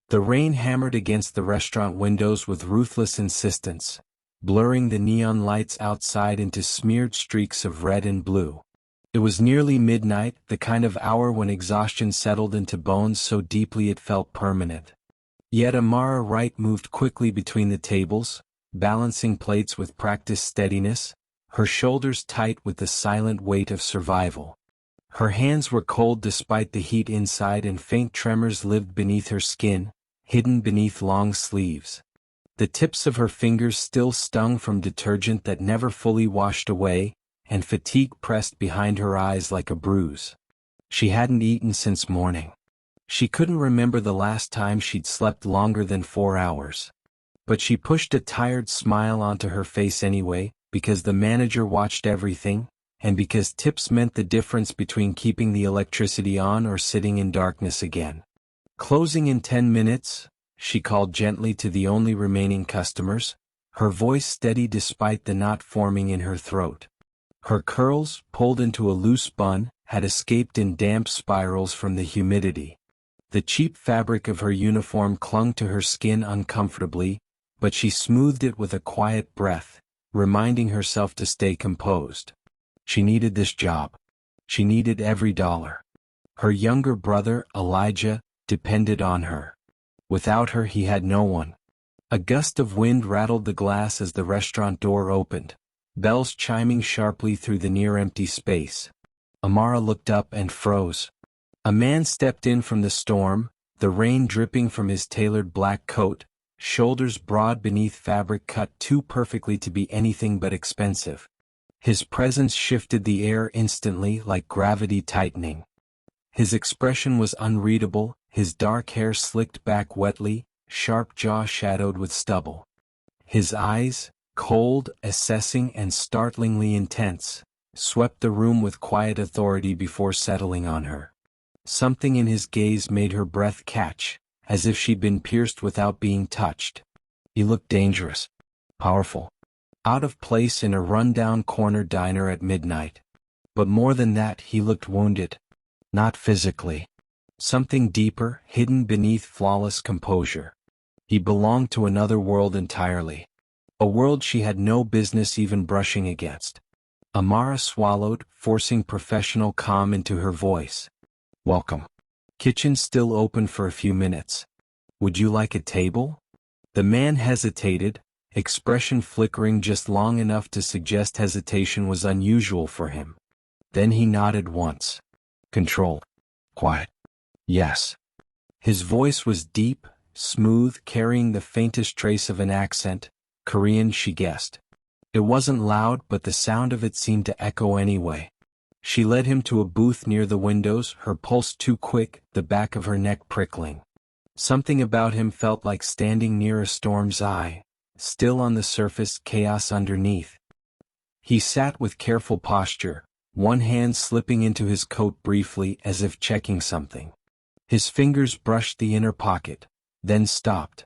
The rain hammered against the restaurant windows with ruthless insistence, blurring the neon lights outside into smeared streaks of red and blue. It was nearly midnight, the kind of hour when exhaustion settled into bones so deeply it felt permanent. Yet Amara Wright moved quickly between the tables, balancing plates with practiced steadiness, her shoulders tight with the silent weight of survival. Her hands were cold despite the heat inside, and faint tremors lived beneath her skin, hidden beneath long sleeves. The tips of her fingers still stung from detergent that never fully washed away, and fatigue pressed behind her eyes like a bruise. She hadn't eaten since morning. She couldn't remember the last time she'd slept longer than 4 hours. But she pushed a tired smile onto her face anyway, because the manager watched everything, and because tips meant the difference between keeping the electricity on or sitting in darkness again. Closing in 10 minutes, she called gently to the only remaining customers, her voice steady despite the knot forming in her throat. Her curls, pulled into a loose bun, had escaped in damp spirals from the humidity. The cheap fabric of her uniform clung to her skin uncomfortably, but she smoothed it with a quiet breath, reminding herself to stay composed. She needed this job. She needed every dollar. Her younger brother, Elijah, depended on her. Without her he had no one. A gust of wind rattled the glass as the restaurant door opened, bells chiming sharply through the near-empty space. Amara looked up and froze. A man stepped in from the storm, the rain dripping from his tailored black coat, shoulders broad beneath fabric cut too perfectly to be anything but expensive. His presence shifted the air instantly, like gravity tightening. His expression was unreadable, his dark hair slicked back wetly, sharp jaw shadowed with stubble. His eyes, cold, assessing and startlingly intense, swept the room with quiet authority before settling on her. Something in his gaze made her breath catch, as if she'd been pierced without being touched. He looked dangerous, powerful, out of place in a run-down corner diner at midnight. But more than that, he looked wounded. Not physically. Something deeper, hidden beneath flawless composure. He belonged to another world entirely. A world she had no business even brushing against. Amara swallowed, forcing professional calm into her voice. Welcome. Kitchen still open for a few minutes. Would you like a table? The man hesitated, expression flickering just long enough to suggest hesitation was unusual for him. Then he nodded once. Controlled. Quiet. Yes. His voice was deep, smooth, carrying the faintest trace of an accent, Korean she guessed. It wasn't loud, but the sound of it seemed to echo anyway. She led him to a booth near the windows, her pulse too quick, the back of her neck prickling. Something about him felt like standing near a storm's eye, still on the surface, chaos underneath. He sat with careful posture, one hand slipping into his coat briefly as if checking something. His fingers brushed the inner pocket, then stopped.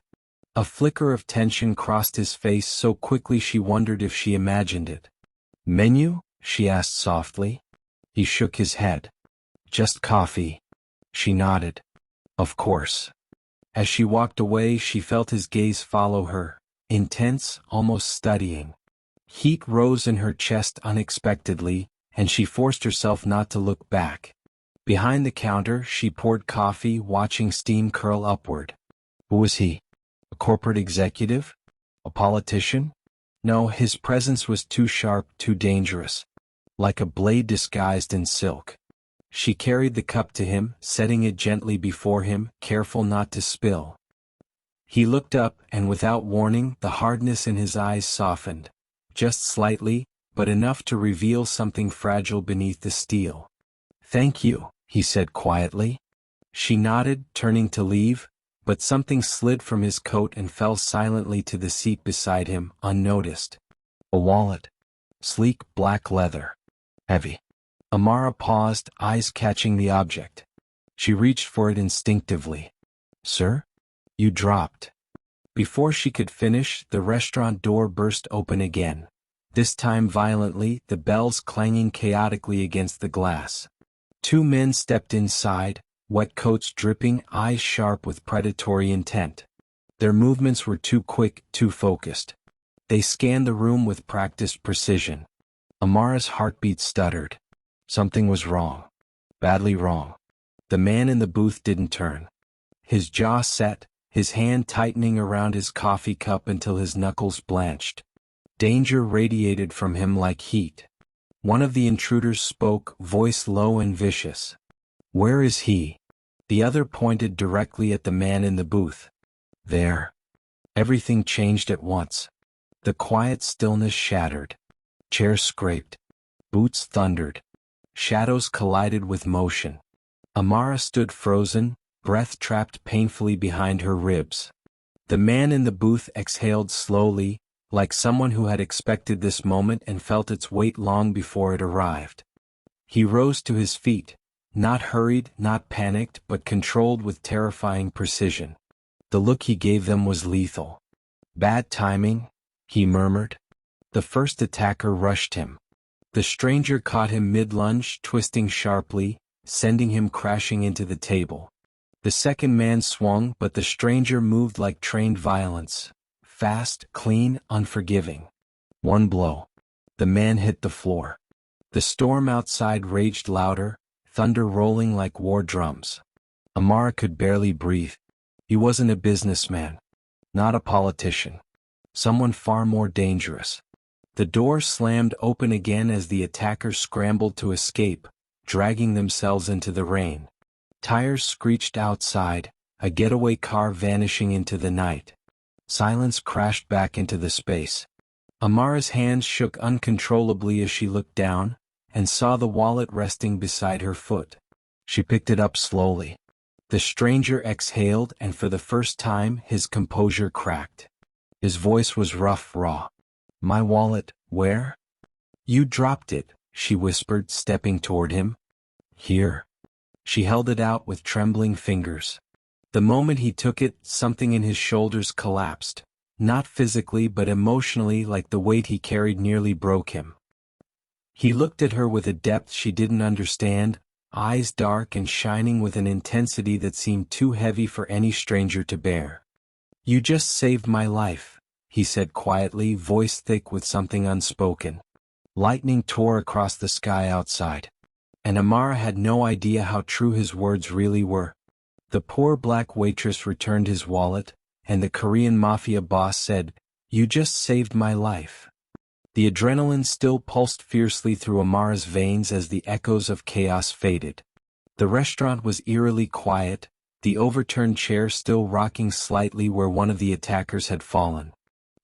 A flicker of tension crossed his face so quickly she wondered if she imagined it. Menu? She asked softly. He shook his head. Just coffee. She nodded. Of course. As she walked away, she felt his gaze follow her, intense, almost studying. Heat rose in her chest unexpectedly, and she forced herself not to look back. Behind the counter, she poured coffee, watching steam curl upward. Who was he? A corporate executive? A politician? No, his presence was too sharp, too dangerous. Like a blade disguised in silk. She carried the cup to him, setting it gently before him, careful not to spill. He looked up, and without warning, the hardness in his eyes softened. Just slightly, but enough to reveal something fragile beneath the steel. Thank you, he said quietly. She nodded, turning to leave, but something slid from his coat and fell silently to the seat beside him, unnoticed. A wallet. Sleek black leather. Heavy. Amara paused, eyes catching the object. She reached for it instinctively. Sir? You dropped. Before she could finish, the restaurant door burst open again. This time violently, the bells clanging chaotically against the glass. 2 men stepped inside, wet coats dripping, eyes sharp with predatory intent. Their movements were too quick, too focused. They scanned the room with practiced precision. Amara's heartbeat stuttered. Something was wrong. Badly wrong. The man in the booth didn't turn. His jaw set, his hand tightening around his coffee cup until his knuckles blanched. Danger radiated from him like heat. One of the intruders spoke, voice low and vicious. "Where is he?" The other pointed directly at the man in the booth. "There." Everything changed at once. The quiet stillness shattered. Chairs scraped. Boots thundered. Shadows collided with motion. Amara stood frozen, breath trapped painfully behind her ribs. The man in the booth exhaled slowly, like someone who had expected this moment and felt its weight long before it arrived. He rose to his feet, not hurried, not panicked, but controlled with terrifying precision. The look he gave them was lethal. "Bad timing," he murmured. The first attacker rushed him. The stranger caught him mid-lunge, twisting sharply, sending him crashing into the table. The second man swung, but the stranger moved like trained violence. Fast, clean, unforgiving. One blow. The man hit the floor. The storm outside raged louder, thunder rolling like war drums. Amara could barely breathe. He wasn't a businessman. Not a politician. Someone far more dangerous. The door slammed open again as the attackers scrambled to escape, dragging themselves into the rain. Tires screeched outside, a getaway car vanishing into the night. Silence crashed back into the space. Amara's hands shook uncontrollably as she looked down, and saw the wallet resting beside her foot. She picked it up slowly. The stranger exhaled, and for the first time his composure cracked. His voice was rough, raw. "My wallet, where?" "You dropped it," she whispered, stepping toward him. "Here." She held it out with trembling fingers. The moment he took it, something in his shoulders collapsed, not physically but emotionally, like the weight he carried nearly broke him. He looked at her with a depth she didn't understand, eyes dark and shining with an intensity that seemed too heavy for any stranger to bear. "You just saved my life," he said quietly, voice thick with something unspoken. Lightning tore across the sky outside. And Amara had no idea how true his words really were. The poor black waitress returned his wallet, and the Korean Mafia boss said, "You just saved my life." The adrenaline still pulsed fiercely through Amara's veins as the echoes of chaos faded. The restaurant was eerily quiet, the overturned chair still rocking slightly where one of the attackers had fallen.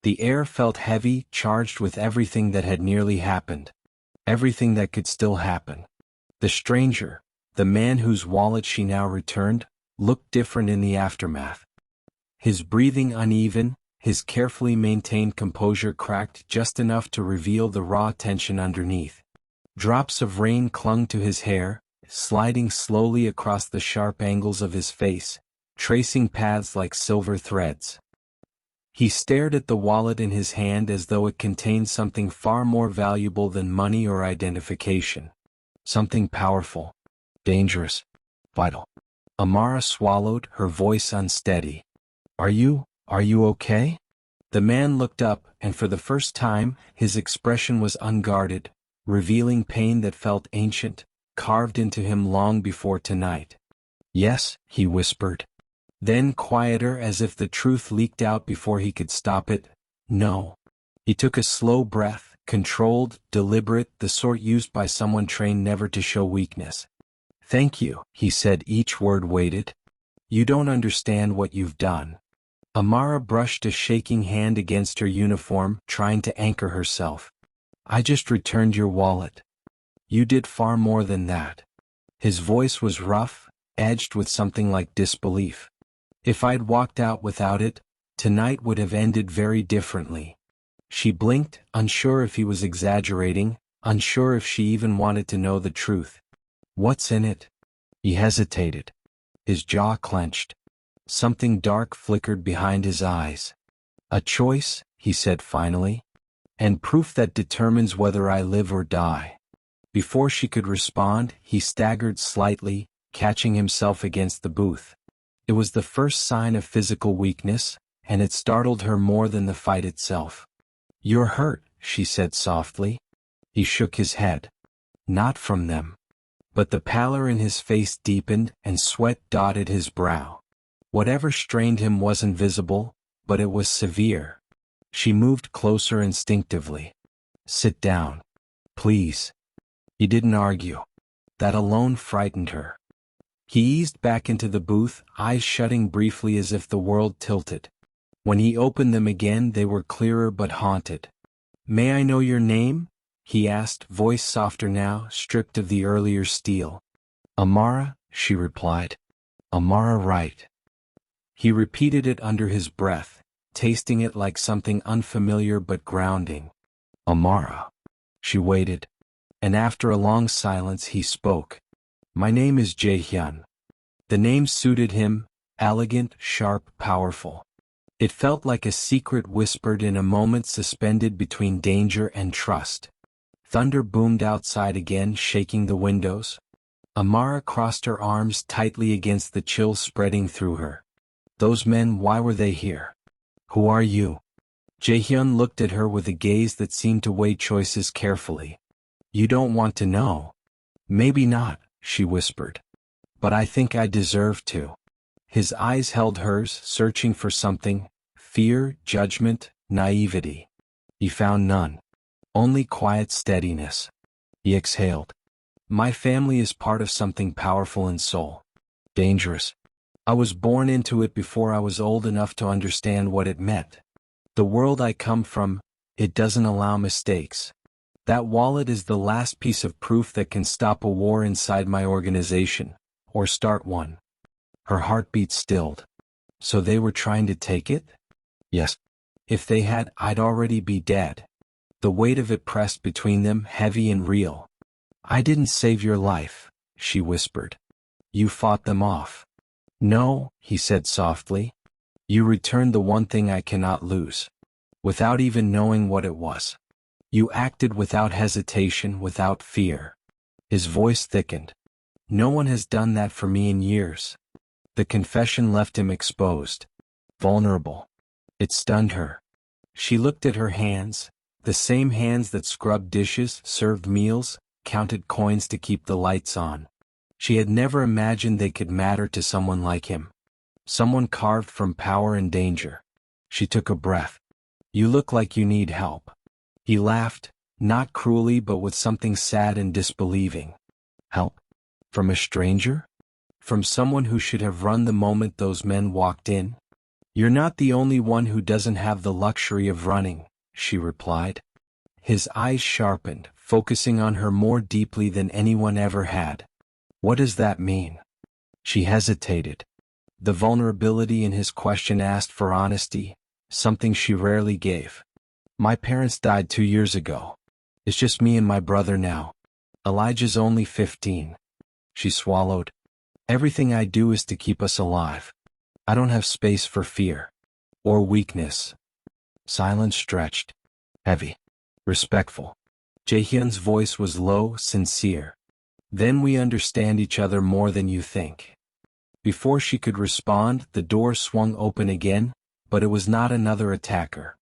The air felt heavy, charged with everything that had nearly happened. Everything that could still happen. The stranger, the man whose wallet she now returned, looked different in the aftermath. His breathing uneven, his carefully maintained composure cracked just enough to reveal the raw tension underneath. Drops of rain clung to his hair, sliding slowly across the sharp angles of his face, tracing paths like silver threads. He stared at the wallet in his hand as though it contained something far more valuable than money or identification. Something powerful, dangerous, vital. Amara swallowed, her voice unsteady. Are you okay?" The man looked up, and for the first time, his expression was unguarded, revealing pain that felt ancient, carved into him long before tonight. "Yes," he whispered. Then quieter, as if the truth leaked out before he could stop it, "No." He took a slow breath, controlled, deliberate, the sort used by someone trained never to show weakness. "Thank you," he said, each word weighted. "You don't understand what you've done." Amara brushed a shaking hand against her uniform, trying to anchor herself. "I just returned your wallet. You did far more than that." His voice was rough, edged with something like disbelief. "If I'd walked out without it, tonight would have ended very differently." She blinked, unsure if he was exaggerating, unsure if she even wanted to know the truth. "What's in it?" He hesitated. His jaw clenched. Something dark flickered behind his eyes. "A choice," he said finally. "And proof that determines whether I live or die." Before she could respond, he staggered slightly, catching himself against the booth. It was the first sign of physical weakness, and it startled her more than the fight itself. "You're hurt," she said softly. He shook his head. "Not from them." But the pallor in his face deepened and sweat dotted his brow. Whatever strained him wasn't visible, but it was severe. She moved closer instinctively. "Sit down. Please." He didn't argue. That alone frightened her. He eased back into the booth, eyes shutting briefly as if the world tilted. When he opened them again, they were clearer but haunted. "May I know your name?" he asked, voice softer now, stripped of the earlier steel. "Amara," she replied. "Amara Wright." He repeated it under his breath, tasting it like something unfamiliar but grounding. "Amara." She waited. And after a long silence he spoke. "My name is Jae-hyun." The name suited him, elegant, sharp, powerful. It felt like a secret whispered in a moment suspended between danger and trust. Thunder boomed outside again, shaking the windows. Amara crossed her arms tightly against the chill spreading through her. "Those men, why were they here? Who are you?" Jae-hyun looked at her with a gaze that seemed to weigh choices carefully. "You don't want to know." "Maybe not," she whispered. "But I think I deserve to." His eyes held hers, searching for something: fear, judgment, naivety. He found none. Only quiet steadiness. He exhaled. "My family is part of something powerful in soul. Dangerous. I was born into it before I was old enough to understand what it meant. The world I come from, it doesn't allow mistakes. That wallet is the last piece of proof that can stop a war inside my organization, or start one." Her heartbeat stilled. "So they were trying to take it?" "Yes. If they had, I'd already be dead." The weight of it pressed between them, heavy and real. "I didn't save your life," she whispered. "You fought them off." "No," he said softly. "You returned the one thing I cannot lose. Without even knowing what it was. You acted without hesitation, without fear." His voice thickened. "No one has done that for me in years." The confession left him exposed. Vulnerable. It stunned her. She looked at her hands, the same hands that scrubbed dishes, served meals, counted coins to keep the lights on. She had never imagined they could matter to someone like him. Someone carved from power and danger. She took a breath. "You look like you need help." He laughed, not cruelly but with something sad and disbelieving. "Help? From a stranger? From someone who should have run the moment those men walked in?" "You're not the only one who doesn't have the luxury of running," she replied. His eyes sharpened, focusing on her more deeply than anyone ever had. "What does that mean?" She hesitated. The vulnerability in his question asked for honesty, something she rarely gave. "My parents died 2 years ago. It's just me and my brother now. Elijah's only 15. She swallowed. "Everything I do is to keep us alive. I don't have space for fear. Or weakness." Silence stretched. Heavy. Respectful. Jae-hyun's voice was low, sincere. "Then we understand each other more than you think." Before she could respond, the door swung open again, but it was not another attacker.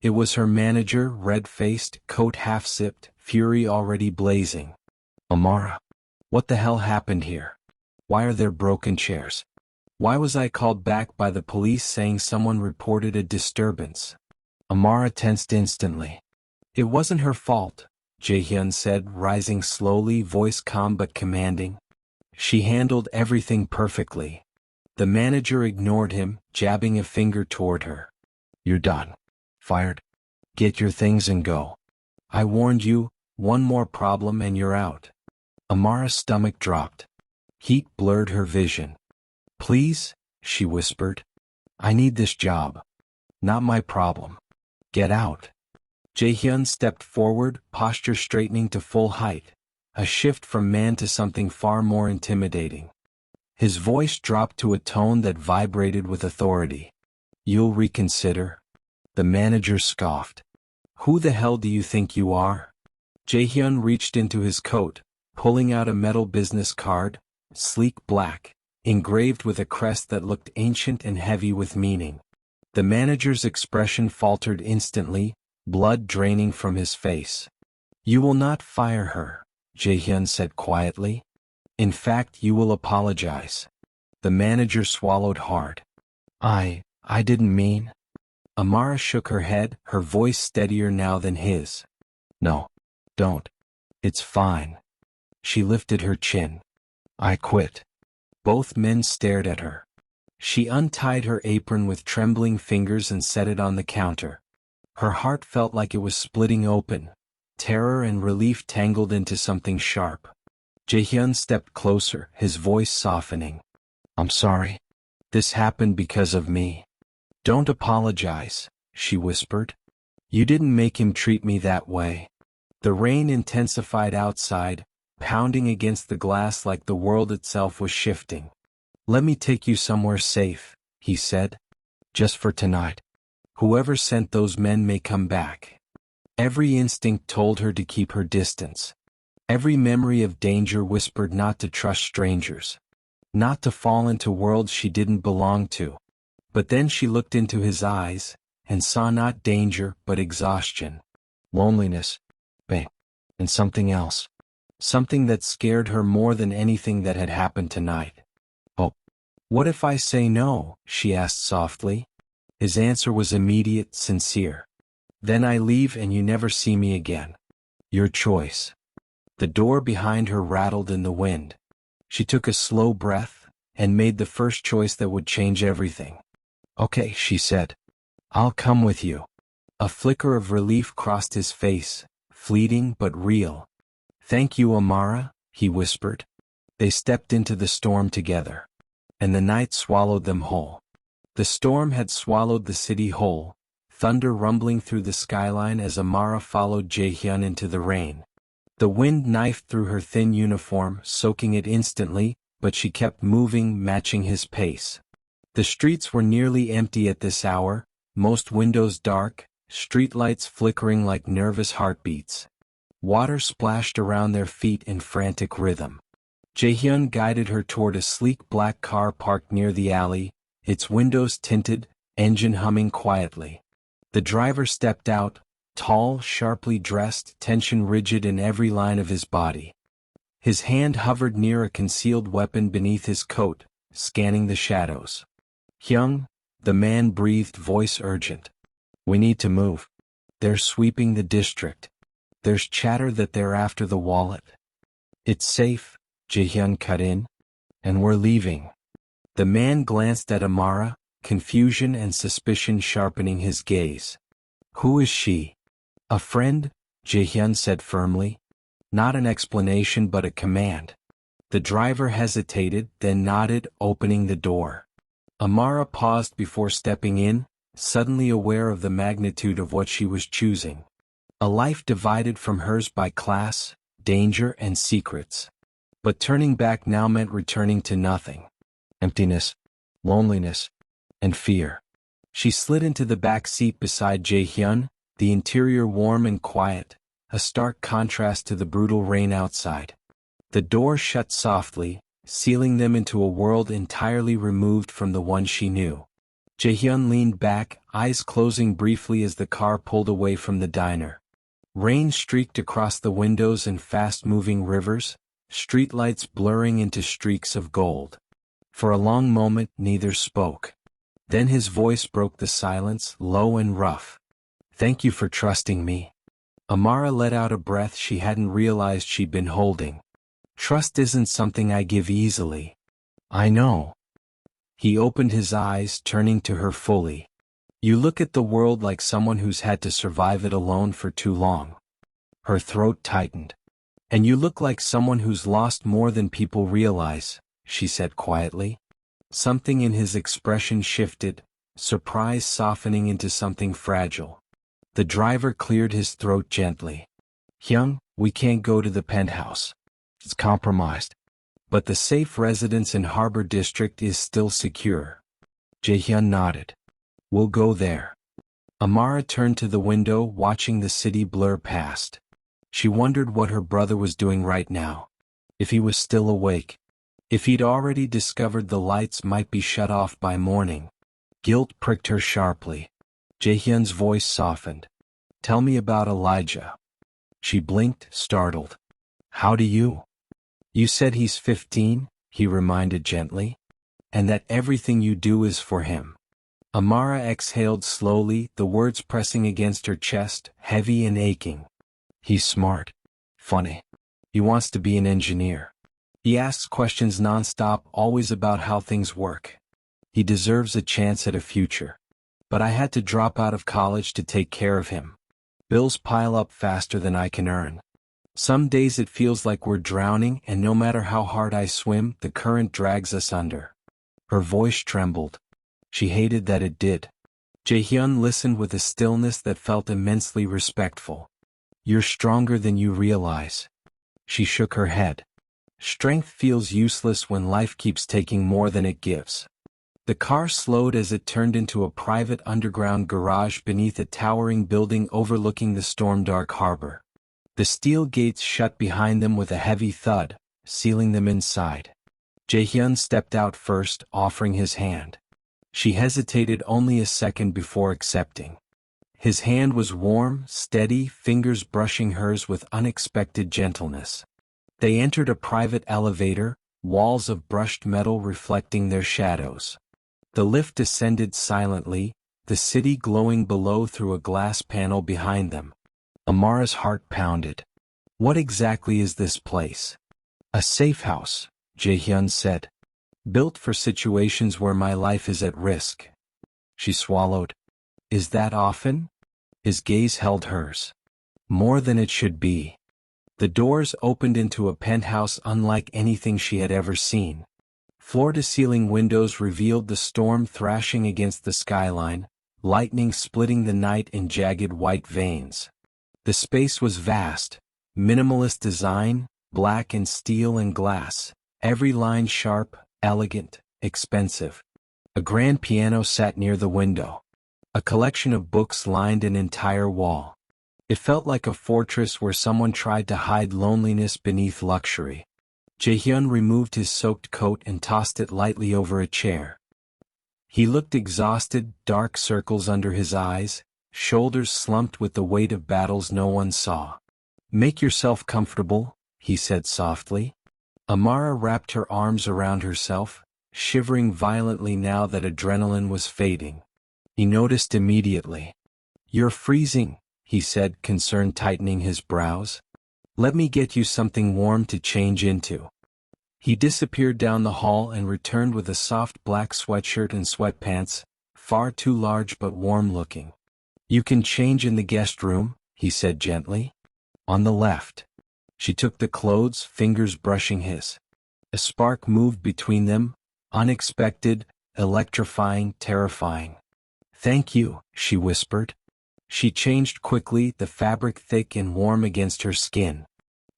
It was her manager, red-faced, coat half-sipped, fury already blazing. "Amara. What the hell happened here? Why are there broken chairs? Why was I called back by the police saying someone reported a disturbance?" Amara tensed instantly. "It wasn't her fault," Jae-hyun said, rising slowly, voice calm but commanding. "She handled everything perfectly." The manager ignored him, jabbing a finger toward her. "You're done. Fired. Get your things and go. I warned you, one more problem and you're out." Amara's stomach dropped. Heat blurred her vision. "Please," she whispered. "I need this job. Not my problem. Get out." Jae-hyun stepped forward, posture straightening to full height, a shift from man to something far more intimidating. His voice dropped to a tone that vibrated with authority. "You'll reconsider?" The manager scoffed. "Who the hell do you think you are?" Jae-hyun reached into his coat, pulling out a metal business card, sleek black, engraved with a crest that looked ancient and heavy with meaning. The manager's expression faltered instantly, blood draining from his face. "You will not fire her," Jaehyun said quietly. "In fact, you will apologize." The manager swallowed hard. I didn't mean." Amara shook her head, her voice steadier now than his. "No. Don't. It's fine." She lifted her chin. "I quit." Both men stared at her. She untied her apron with trembling fingers and set it on the counter. Her heart felt like it was splitting open, terror and relief tangled into something sharp. Jaehyun stepped closer, his voice softening. "I'm sorry. This happened because of me." "Don't apologize," she whispered. "You didn't make him treat me that way." The rain intensified outside, pounding against the glass like the world itself was shifting. "Let me take you somewhere safe," he said. "Just for tonight. Whoever sent those men may come back." Every instinct told her to keep her distance. Every memory of danger whispered not to trust strangers. Not to fall into worlds she didn't belong to. But then she looked into his eyes, and saw not danger but exhaustion. Loneliness. And something else. Something that scared her more than anything that had happened tonight. "Oh, what if I say no?" she asked softly. His answer was immediate, sincere. "Then I leave and you never see me again. Your choice." The door behind her rattled in the wind. She took a slow breath, and made the first choice that would change everything. "Okay," she said. "I'll come with you." A flicker of relief crossed his face, fleeting but real. "Thank you, Amara," he whispered. They stepped into the storm together. And the night swallowed them whole. The storm had swallowed the city whole, thunder rumbling through the skyline as Amara followed Jaehyun into the rain. The wind knifed through her thin uniform, soaking it instantly, but she kept moving, matching his pace. The streets were nearly empty at this hour, most windows dark, streetlights flickering like nervous heartbeats. Water splashed around their feet in frantic rhythm. Jaehyun guided her toward a sleek black car parked near the alley, its windows tinted, engine humming quietly. The driver stepped out, tall, sharply dressed, tension rigid in every line of his body. His hand hovered near a concealed weapon beneath his coat, scanning the shadows. "Hyung," the man breathed, voice urgent. "We need to move. They're sweeping the district. There's chatter that they're after the wallet." "It's safe," Jaehyun cut in. "And we're leaving." The man glanced at Amara, confusion and suspicion sharpening his gaze. "Who is she?" "A friend," Jaehyun said firmly. Not an explanation but a command. The driver hesitated, then nodded, opening the door. Amara paused before stepping in, suddenly aware of the magnitude of what she was choosing. A life divided from hers by class, danger and secrets. But turning back now meant returning to nothing. Emptiness, loneliness, and fear. She slid into the back seat beside Jaehyun, the interior warm and quiet, a stark contrast to the brutal rain outside. The door shut softly, sealing them into a world entirely removed from the one she knew. Jaehyun leaned back, eyes closing briefly as the car pulled away from the diner. Rain streaked across the windows in fast-moving rivers, streetlights blurring into streaks of gold. For a long moment neither spoke. Then his voice broke the silence, low and rough. "Thank you for trusting me." Amara let out a breath she hadn't realized she'd been holding. "Trust isn't something I give easily." "I know." He opened his eyes, turning to her fully. "You look at the world like someone who's had to survive it alone for too long." Her throat tightened. "And you look like someone who's lost more than people realize," she said quietly. Something in his expression shifted, surprise softening into something fragile. The driver cleared his throat gently. "Hyung, we can't go to the penthouse. It's compromised. But the safe residence in Harbor District is still secure." Jaehyun nodded. "We'll go there." Amara turned to the window, watching the city blur past. She wondered what her brother was doing right now. If he was still awake. If he'd already discovered the lights might be shut off by morning. Guilt pricked her sharply. Jaehyun's voice softened. Tell me about Elijah. She blinked, startled. How do you? You said he's 15, he reminded gently. And that everything you do is for him. Amara exhaled slowly, the words pressing against her chest, heavy and aching. He's smart. Funny. He wants to be an engineer. He asks questions nonstop, always about how things work. He deserves a chance at a future. But I had to drop out of college to take care of him. Bills pile up faster than I can earn. Some days it feels like we're drowning, and no matter how hard I swim, the current drags us under. Her voice trembled. She hated that it did. Jaehyun listened with a stillness that felt immensely respectful. You're stronger than you realize. She shook her head. Strength feels useless when life keeps taking more than it gives. The car slowed as it turned into a private underground garage beneath a towering building overlooking the storm-dark harbor. The steel gates shut behind them with a heavy thud, sealing them inside. Jaehyun stepped out first, offering his hand. She hesitated only a second before accepting. His hand was warm, steady, fingers brushing hers with unexpected gentleness. They entered a private elevator, walls of brushed metal reflecting their shadows. The lift descended silently, the city glowing below through a glass panel behind them. Amara's heart pounded. What exactly is this place? A safe house, Jaehyun said. Built for situations where my life is at risk. She swallowed. Is that often? His gaze held hers. More than it should be. The doors opened into a penthouse unlike anything she had ever seen. Floor-to-ceiling windows revealed the storm thrashing against the skyline, lightning splitting the night in jagged white veins. The space was vast, minimalist design, black and steel and glass, every line sharp, elegant, expensive. A grand piano sat near the window. A collection of books lined an entire wall. It felt like a fortress where someone tried to hide loneliness beneath luxury. Jaehyun removed his soaked coat and tossed it lightly over a chair. He looked exhausted, dark circles under his eyes, shoulders slumped with the weight of battles no one saw. Make yourself comfortable, he said softly. Amara wrapped her arms around herself, shivering violently now that adrenaline was fading. He noticed immediately. You're freezing, he said, concern tightening his brows. Let me get you something warm to change into. He disappeared down the hall and returned with a soft black sweatshirt and sweatpants, far too large but warm-looking. You can change in the guest room, he said gently. On the left. She took the clothes, fingers brushing his. A spark moved between them, unexpected, electrifying, terrifying. Thank you, she whispered. She changed quickly, the fabric thick and warm against her skin.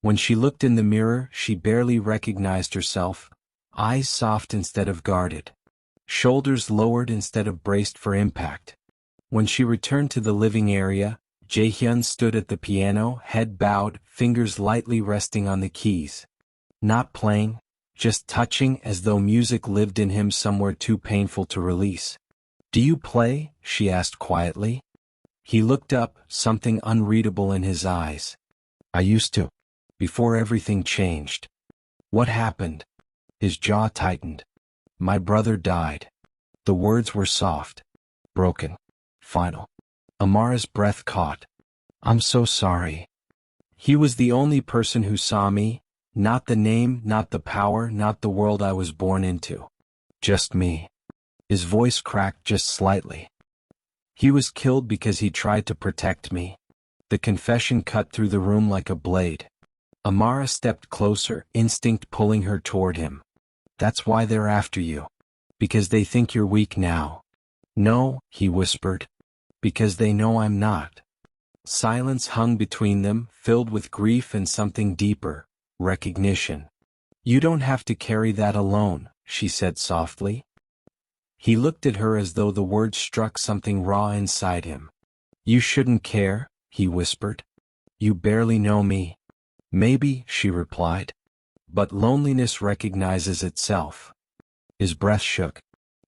When she looked in the mirror, she barely recognized herself, eyes soft instead of guarded, shoulders lowered instead of braced for impact. When she returned to the living area, Jaehyun stood at the piano, head bowed, fingers lightly resting on the keys. Not playing, just touching as though music lived in him somewhere too painful to release. Do you play? She asked quietly. He looked up, something unreadable in his eyes. I used to. Before everything changed. What happened? His jaw tightened. My brother died. The words were soft. Broken. Final. Amara's breath caught. I'm so sorry. He was the only person who saw me, not the name, not the power, not the world I was born into. Just me. His voice cracked just slightly. He was killed because he tried to protect me. The confession cut through the room like a blade. Amara stepped closer, instinct pulling her toward him. That's why they're after you. Because they think you're weak now. No, he whispered. Because they know I'm not. Silence hung between them, filled with grief and something deeper, recognition. You don't have to carry that alone, she said softly. He looked at her as though the words struck something raw inside him. You shouldn't care, he whispered. You barely know me. Maybe, she replied. but loneliness recognizes itself. His breath shook.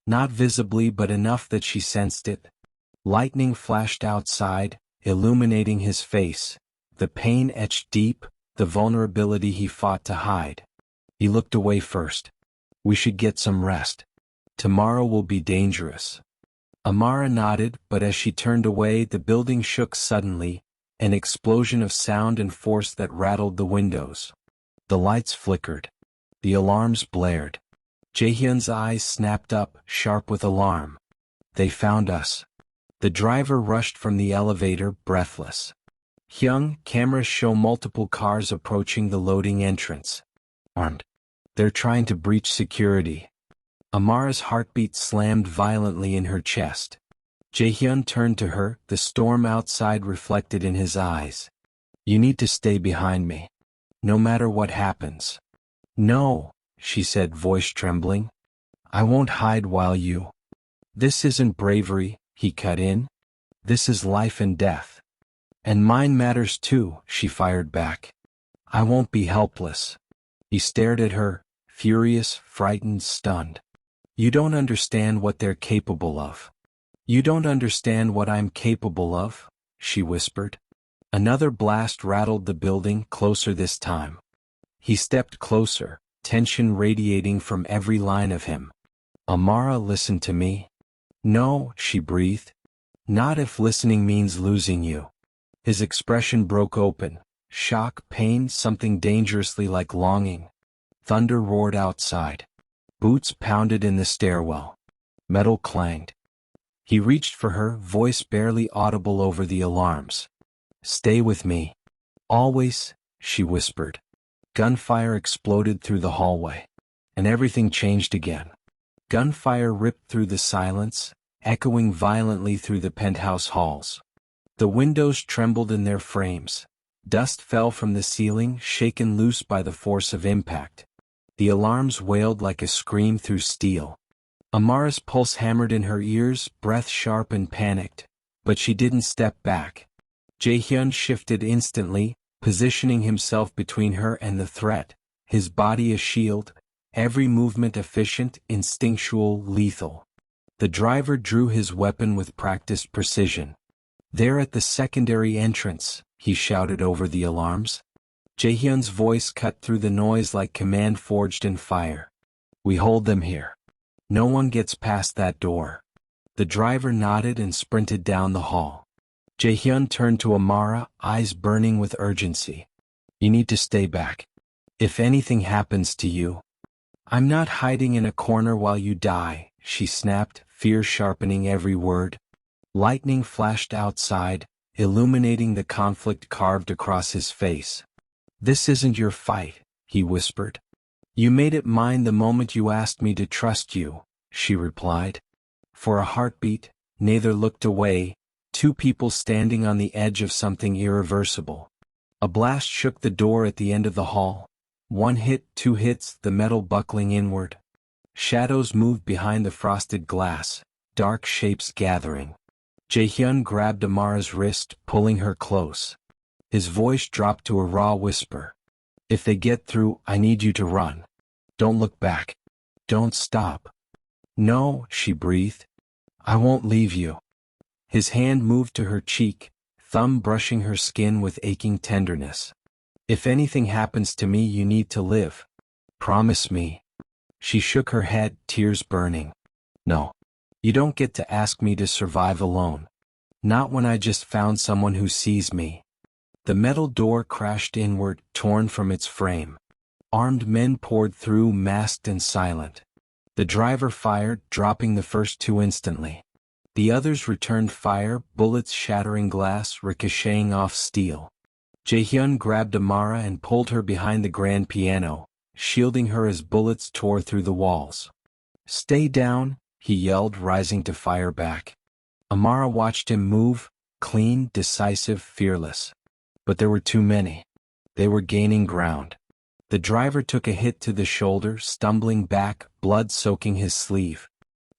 Not visibly but enough that she sensed it. Lightning flashed outside, illuminating his face. The pain etched deep, the vulnerability he fought to hide. He looked away first. We should get some rest. Tomorrow will be dangerous. Amara nodded, but as she turned away, the building shook suddenly, an explosion of sound and force that rattled the windows. The lights flickered. The alarms blared. Jaehyun's eyes snapped up, sharp with alarm. They found us. The driver rushed from the elevator, breathless. Hyung, cameras show multiple cars approaching the loading entrance. Armed. They're trying to breach security. Amara's heartbeat slammed violently in her chest. Jaehyun turned to her, the storm outside reflected in his eyes. You need to stay behind me. No matter what happens. No, she said, voice trembling. I won't hide while you. This isn't bravery, he cut in. This is life and death. And mine matters too, she fired back. I won't be helpless. He stared at her, furious, frightened, stunned. You don't understand what they're capable of. You don't understand what I'm capable of, she whispered. Another blast rattled the building, closer this time. He stepped closer, tension radiating from every line of him. Amara, listen to me. No, she breathed. Not if listening means losing you. His expression broke open. Shock, pain, something dangerously like longing. Thunder roared outside. Boots pounded in the stairwell. Metal clanged. He reached for her, voice barely audible over the alarms. Stay with me. Always, she whispered. Gunfire exploded through the hallway. And everything changed again. Gunfire ripped through the silence, echoing violently through the penthouse halls. The windows trembled in their frames. Dust fell from the ceiling, shaken loose by the force of impact. The alarms wailed like a scream through steel. Amara's pulse hammered in her ears, breath sharp and panicked, but she didn't step back. Jaehyun shifted instantly, positioning himself between her and the threat, his body a shield, every movement efficient, instinctual, lethal. The driver drew his weapon with practiced precision. There at the secondary entrance, he shouted over the alarms. Jaehyun's voice cut through the noise like command forged in fire. We hold them here. No one gets past that door. The driver nodded and sprinted down the hall. Jaehyun turned to Amara, eyes burning with urgency. You need to stay back. If anything happens to you. I'm not hiding in a corner while you die, she snapped, fear sharpening every word. Lightning flashed outside, illuminating the conflict carved across his face. This isn't your fight, he whispered. You made it mine the moment you asked me to trust you, she replied. For a heartbeat, neither looked away, two people standing on the edge of something irreversible. A blast shook the door at the end of the hall. One hit, two hits, the metal buckling inward. Shadows moved behind the frosted glass, dark shapes gathering. Jaehyun grabbed Amara's wrist, pulling her close. His voice dropped to a raw whisper. If they get through, I need you to run. Don't look back. Don't stop. No, she breathed. I won't leave you. His hand moved to her cheek, thumb brushing her skin with aching tenderness. If anything happens to me, you need to live. Promise me. She shook her head, tears burning. No. You don't get to ask me to survive alone. Not when I just found someone who sees me. The metal door crashed inward, torn from its frame. Armed men poured through, masked and silent. The driver fired, dropping the first two instantly. The others returned fire, bullets shattering glass, ricocheting off steel. Jaehyun grabbed Amara and pulled her behind the grand piano, shielding her as bullets tore through the walls. Stay down, he yelled, rising to fire back. Amara watched him move, clean, decisive, fearless. But there were too many. They were gaining ground. The driver took a hit to the shoulder, stumbling back, blood soaking his sleeve.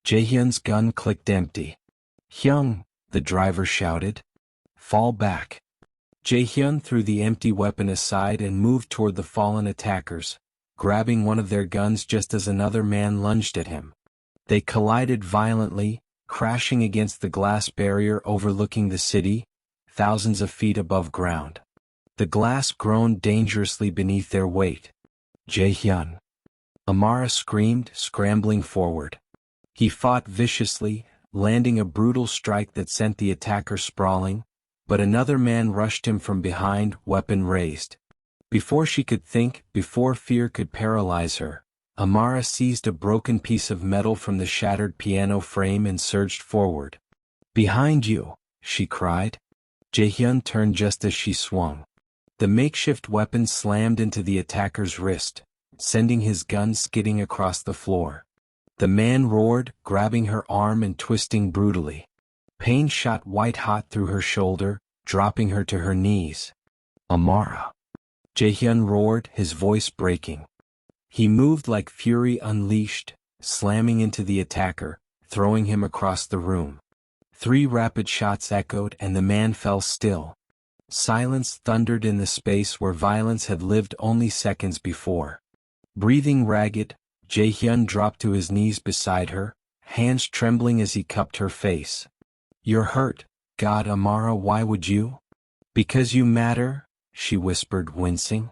Jaehyun's gun clicked empty. Hyung, the driver shouted. Fall back. Jaehyun threw the empty weapon aside and moved toward the fallen attackers, grabbing one of their guns just as another man lunged at him. They collided violently, crashing against the glass barrier overlooking the city, thousands of feet above ground. The glass groaned dangerously beneath their weight. Jae-hyun. Amara screamed, scrambling forward. He fought viciously, landing a brutal strike that sent the attacker sprawling, but another man rushed him from behind, weapon raised. Before she could think, before fear could paralyze her, Amara seized a broken piece of metal from the shattered piano frame and surged forward. "Behind you!" she cried. Jae-hyun turned just as she swung. The makeshift weapon slammed into the attacker's wrist, sending his gun skidding across the floor. The man roared, grabbing her arm and twisting brutally. Pain shot white-hot through her shoulder, dropping her to her knees. "Amara!" Jae-hyun roared, his voice breaking. He moved like fury unleashed, slamming into the attacker, throwing him across the room. 3 rapid shots echoed and the man fell still. Silence thundered in the space where violence had lived only seconds before. Breathing ragged, Jae-hyun dropped to his knees beside her, hands trembling as he cupped her face. "You're hurt, God Amara, why would you?" "Because you matter," she whispered, wincing.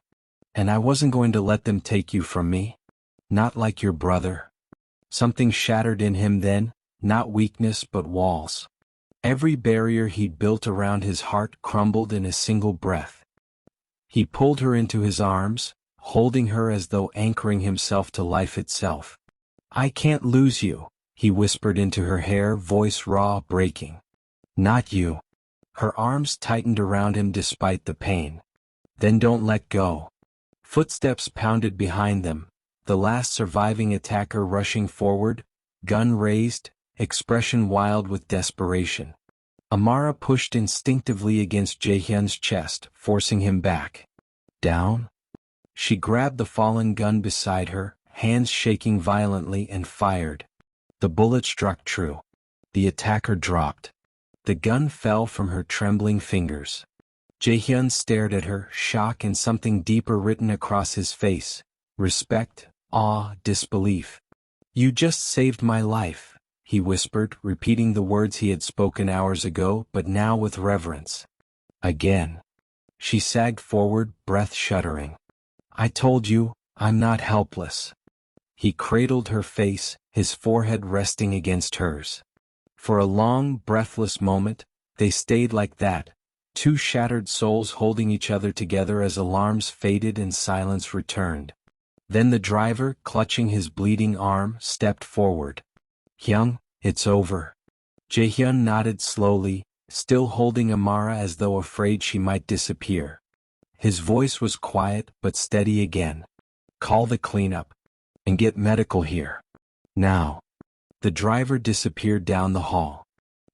"And I wasn't going to let them take you from me. Not like your brother." Something shattered in him then, not weakness but walls. Every barrier he'd built around his heart crumbled in a single breath. He pulled her into his arms, holding her as though anchoring himself to life itself. "I can't lose you," he whispered into her hair, voice raw, breaking. "Not you." Her arms tightened around him despite the pain. "Then don't let go." Footsteps pounded behind them, the last surviving attacker rushing forward, gun raised, expression wild with desperation. Amara pushed instinctively against Jae-hyun's chest, forcing him back. "Down?" She grabbed the fallen gun beside her, hands shaking violently, and fired. The bullet struck true. The attacker dropped. The gun fell from her trembling fingers. Jae-hyun stared at her, shock and something deeper written across his face. Respect, awe, disbelief. "You just saved my life," he whispered, repeating the words he had spoken hours ago, but now with reverence. "Again." She sagged forward, breath shuddering. "I told you, I'm not helpless." He cradled her face, his forehead resting against hers. For a long, breathless moment, they stayed like that, 2 shattered souls holding each other together as alarms faded and silence returned. Then the driver, clutching his bleeding arm, stepped forward. "Hyung, it's over." Jae-hyun nodded slowly, still holding Amara as though afraid she might disappear. His voice was quiet but steady again. "Call the cleanup. And get medical here. Now." The driver disappeared down the hall.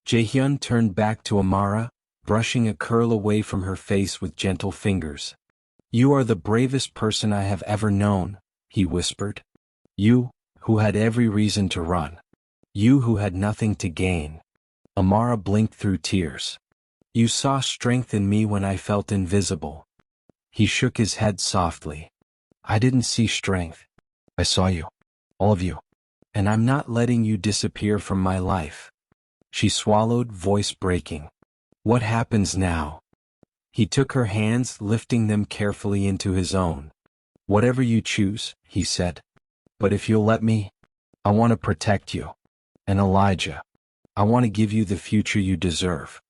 Jae-hyun turned back to Amara, brushing a curl away from her face with gentle fingers. "You are the bravest person I have ever known," he whispered. "You, who had every reason to run. You who had nothing to gain." Amara blinked through tears. "You saw strength in me when I felt invisible." He shook his head softly. "I didn't see strength. I saw you. All of you. And I'm not letting you disappear from my life." She swallowed, voice breaking. "What happens now?" He took her hands, lifting them carefully into his own. "Whatever you choose," he said. "But if you'll let me, I want to protect you. And Elijah, I want to give you the future you deserve.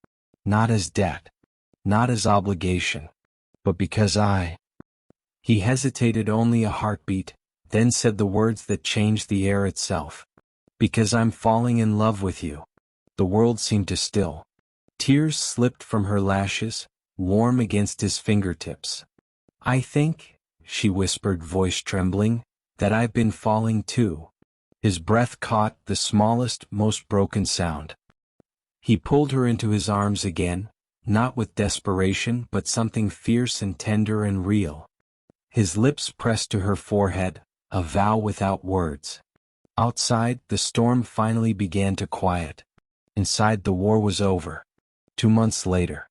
Not as debt. Not as obligation. But because He hesitated only a heartbeat, then said the words that changed the air itself. "Because I'm falling in love with you." The world seemed to still. Tears slipped from her lashes, warm against his fingertips. "I think," she whispered, voice trembling, "that I've been falling too." His breath caught the smallest, most broken sound. He pulled her into his arms again, not with desperation but something fierce and tender and real. His lips pressed to her forehead, a vow without words. Outside, the storm finally began to quiet. Inside, the war was over. 2 months later.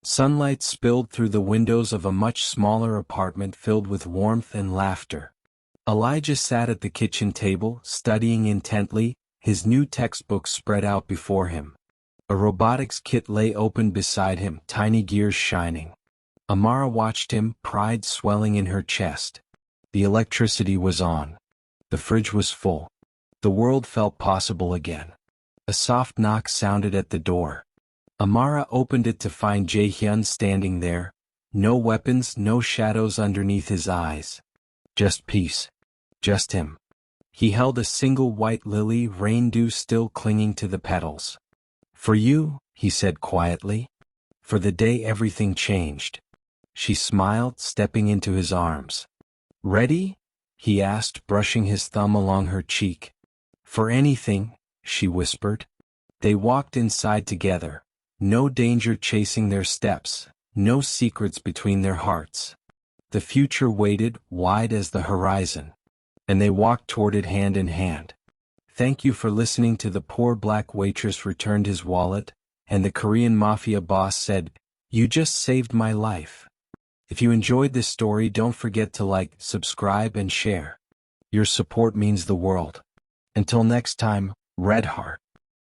Sunlight spilled through the windows of a much smaller apartment filled with warmth and laughter. Elijah sat at the kitchen table, studying intently, his new textbook spread out before him. A robotics kit lay open beside him, tiny gears shining. Amara watched him, pride swelling in her chest. The electricity was on. The fridge was full. The world felt possible again. A soft knock sounded at the door. Amara opened it to find Jae-hyun standing there. No weapons, no shadows underneath his eyes. Just peace. Just him. He held a single white lily, rain dew still clinging to the petals. "For you," he said quietly. "For the day everything changed." She smiled, stepping into his arms. "Ready?" he asked, brushing his thumb along her cheek. "For anything," she whispered. They walked inside together. No danger chasing their steps, no secrets between their hearts. The future waited, wide as the horizon. And they walked toward it hand in hand. "Thank you for listening to The Poor Black Waitress returned his wallet, and the Korean Mafia boss said, 'You just saved my life.' If you enjoyed this story, don't forget to like, subscribe and share. Your support means the world. Until next time, Red Heart.